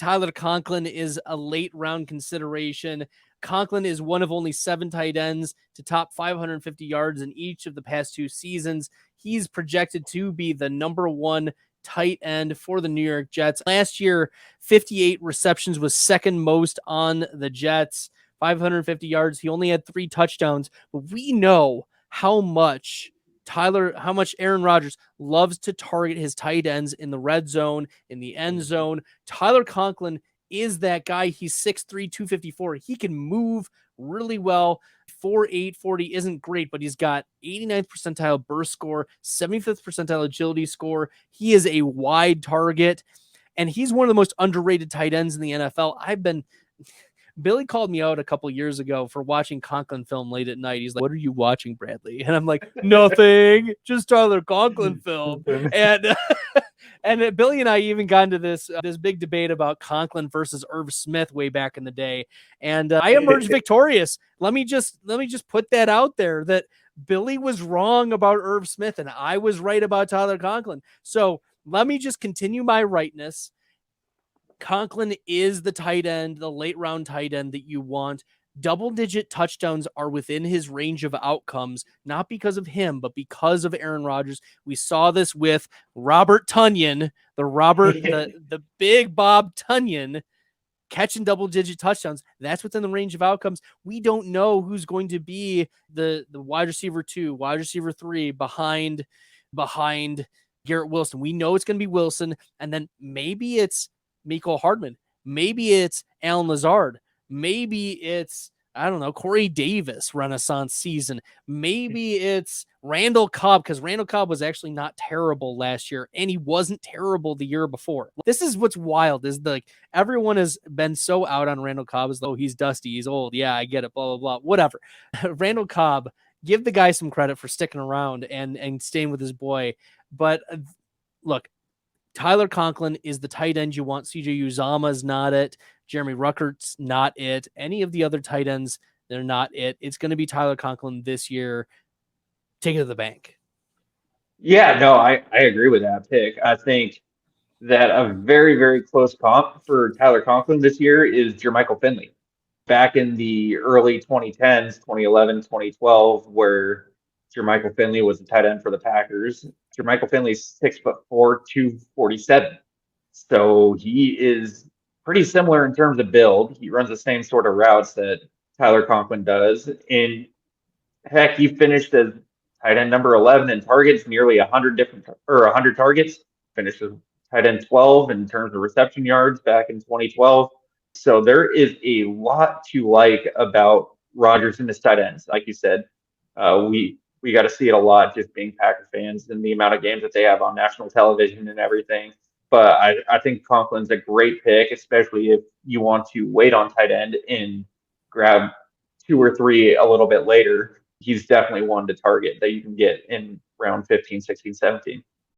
Tyler Conklin is a late round consideration. Conklin is one of only 7 tight ends to top 550 yards in each of the past 2 seasons. He's projected to be the number 1 tight end for the New York Jets. Last year, 58 receptions was second most on the Jets, 550 yards. He only had 3 touchdowns, but we know how much Aaron Rodgers loves to target his tight ends in the red zone, in the end zone. Tyler Conklin is that guy. He's 6'3", 254. He can move really well. 4'8", 40 isn't great, but he's got 89th percentile burst score, 75th percentile agility score. He is a wide target, and he's one of the most underrated tight ends in the NFL. Billy called me out a couple years ago for watching Conklin film late at night. He's like, "What are you watching, Bradley?" And I'm like, "Nothing, just Tyler Conklin film." And Billy and I even got into this big debate about Conklin versus Irv Smith way back in the day, and I emerged victorious. Let me just put that out there, that Billy was wrong about Irv Smith and I was right about Tyler Conklin. So let me just continue my rightness. Conklin is the tight end, the late round tight end that you want. Double-digit touchdowns are within his range of outcomes, not because of him, but because of Aaron Rodgers. We saw this with Robert Tonyan, the big Bob Tonyan, catching double-digit touchdowns. That's within the range of outcomes. We don't know who's going to be the wide receiver 2, wide receiver 3 behind Garrett Wilson. We know it's going to be Wilson, and then maybe it's Mecole Hardman. Maybe it's Alan Lazard. Maybe it's, I don't know, Corey Davis renaissance season. Maybe it's Randall Cobb, because Randall Cobb was actually not terrible last year, and he wasn't terrible the year before. This is what's wild, is everyone has been so out on Randall Cobb as though he's dusty, he's old. Yeah, I get it, blah, blah, blah, whatever. Randall Cobb, give the guy some credit for sticking around and staying with his boy. But look, Tyler Conklin is the tight end you want. CJ Uzama's not it. Jeremy Ruckert's not it. Any of the other tight ends, they're not it. It's going to be Tyler Conklin this year. Take it to the bank. Yeah, no, I agree with that pick. I think that a very, very close comp for Tyler Conklin this year is Jermichael Finley. Back in the early 2010s, 2011, 2012, where Jermichael Finley was the tight end for the Packers. Jermichael Finley's 6'4", 247. So he is pretty similar in terms of build. He runs the same sort of routes that Tyler Conklin does. And heck, he finished as tight end number 11 in targets, nearly 100 targets. Finished as tight end 12 in terms of reception yards back in 2012. So there is a lot to like about Rodgers and his tight ends. Like you said, we got to see it a lot just being Packer fans and the amount of games that they have on national television and everything. But I think Conklin's a great pick, especially if you want to wait on tight end and grab 2 or 3 a little bit later. He's definitely one to target that you can get in round 15, 16, 17.